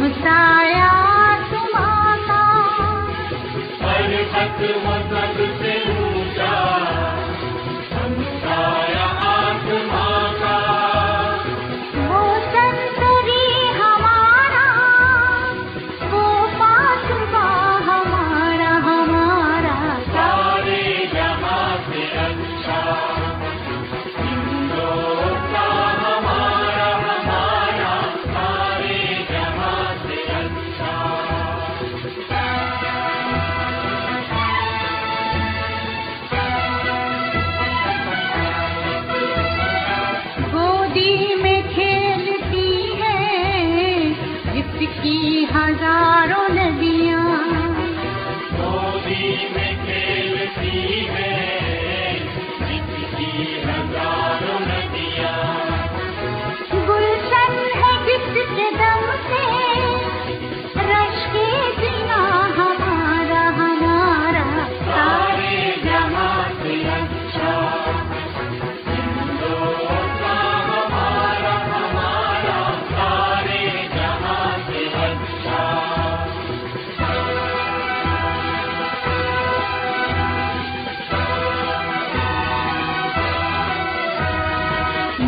हमसाया तुम्हारा पर्वत वो सबसे ऊंचा हमसाया आसमां का वो संतरी हमारा वो पासवा हमारा हमारा सारे जहां से अच्छा हिंदुस्तान हमारा हमारा सारे जहां से अच्छा गोदी में खेलती है जिसकी हजारों नदियां गोदी में खेलती है जिसकी हजारों नदियां गुलशन है जिसके दम से रश्के जिना हमारा हमारा सारे जहां से अच्छा हिंदुस्तान हमारा हमारा सारे जहां से अच्छा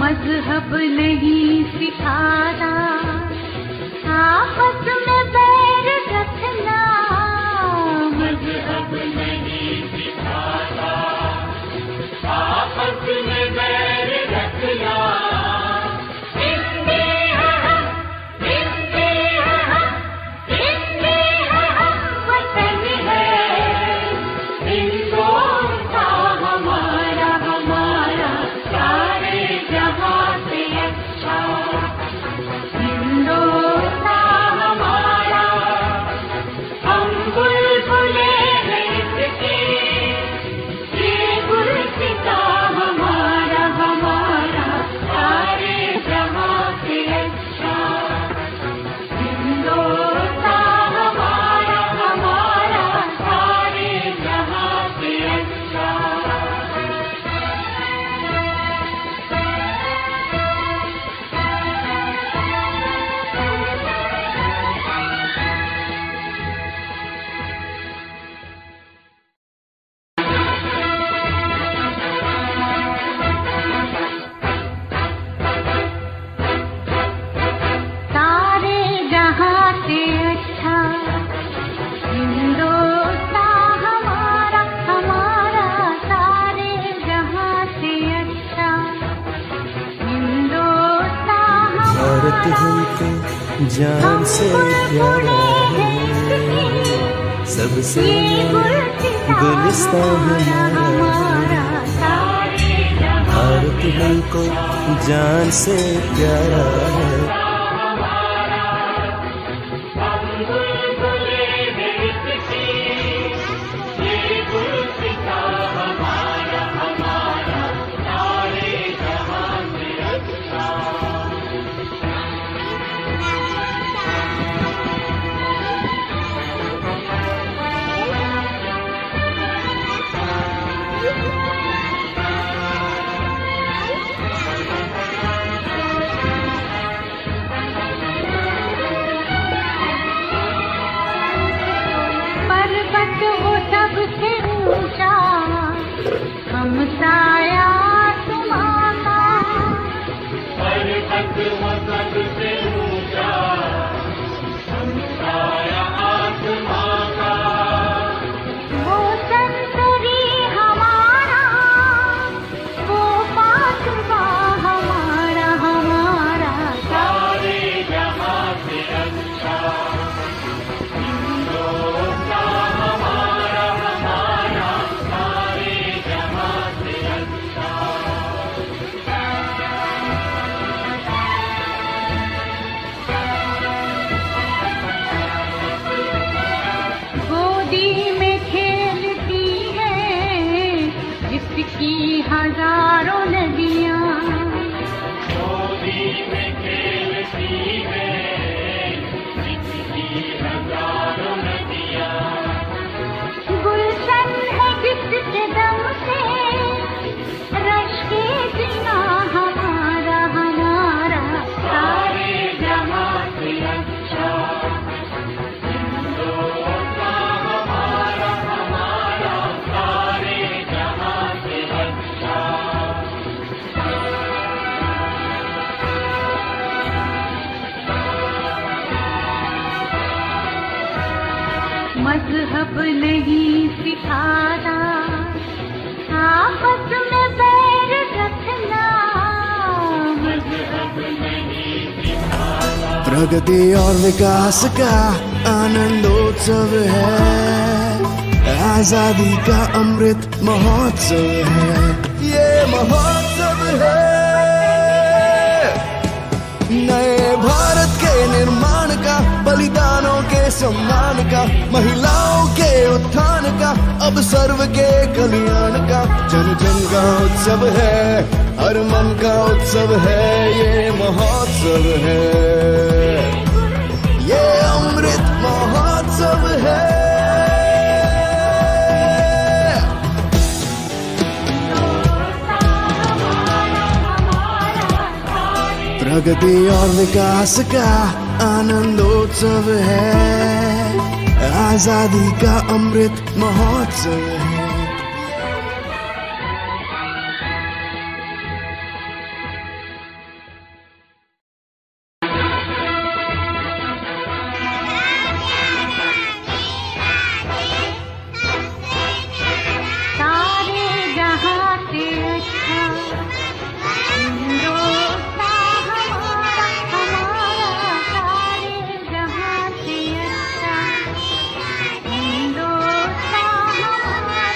मजहब नहीं सिखाता आपस में बैर रखना मजहब नहीं सिखाता आपस में बैर रखना हिंदी है हम, हिंदी है हम, हिंदी है हम, वतन है हिंदुस्तान हमारा हमारा सारे जहां से अच्छा हिंदुस्तान हमारा हम बुलबुले हैं इसके ये गुलसिता हमारा हमारा सारे जहां से अच्छा हिंदुस्तान हमारा हमारा सारे जहां से अच्छा सारे जहां से अच्छा हिंदुस्तान हमारा हमारा सारे जहां से अच्छा हिंदुस्तान भारत हमारा हमको जान से प्यारा है सबसे गुलिस्तान हमारा भारत हमको जान से प्यारा है हम बुलबुले हैं इसके ये गुलसिता हमारा हमारा सारे जहां से अच्छा पर्वत वो सबसे ऊंचा हमसाया तुम्हारा पर्वत वो सबसे ऊंचा हमसाया आसमां का वो संतरी हमारा वो पासवा हमारा हमारा सारे जहां से अच्छा हिंदुस्तान हमारा हमारा सारे जहां से अच्छा मजहब नहीं सिखाता, आपस में बैर रखना मजहब नहीं सिखाता। प्रगति और विकास का आनंदोत्सव है, आजादी का अमृत महोत्सव है, ये महोत्सव है। नए भारत के निर्माण का, बलिदानों के सम्मान का, महिलाओं के उत्थान का, अब सर्व के कल्याण का, जन जन का उत्सव है, हर मन का उत्सव है, ये महोत्सव है, ये अमृत महोत्सव है। प्रगति और विकास का आनंदोत्सव है, आजादी का अमृत महोत्सव है। सारे जहां से अच्छा, हिंदुस्तान हमारा,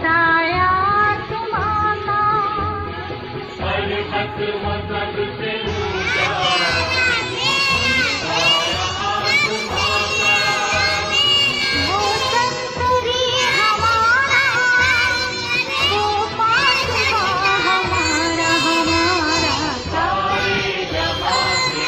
साया तुम्हारा पर्वत मदद से ऊंचा वो संतरी हमारा वो पासवा हमारा हमारा सारे जहां से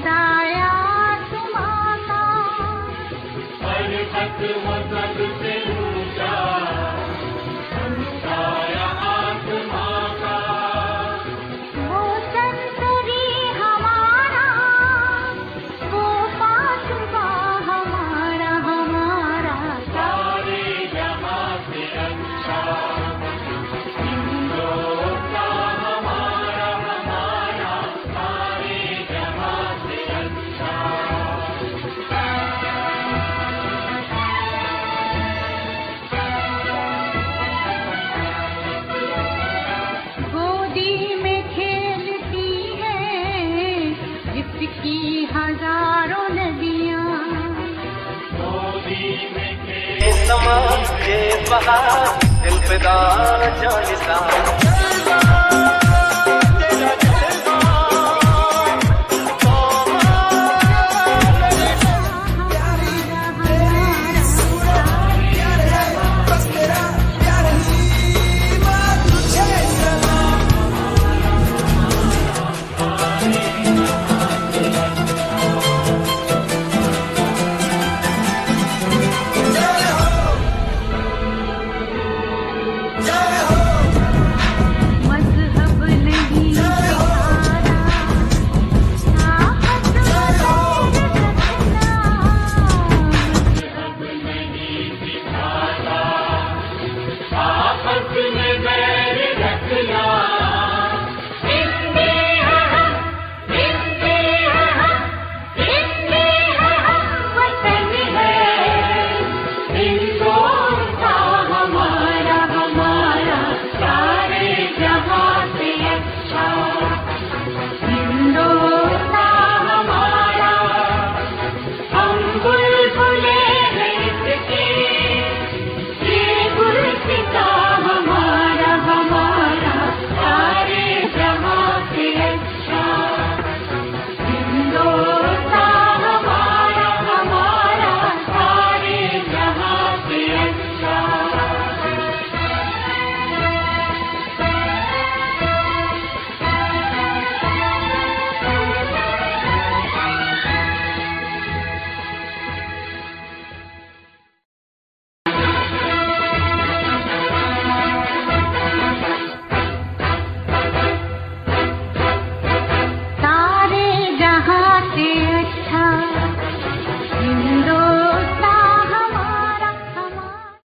साया तुम्हारा पर्वत मदद से ऊंचा साया आसमां का वो संतरी हमारा वो पासवा हमारा हमारा सारे जहां से अच्छा हिंदुस्तान हमारा हमारा सारे जहां से अच्छा गोदी में खेलती है जिसकी हजारों नदियाँ मोदी में समा के बहार दिल पे दार जानिसा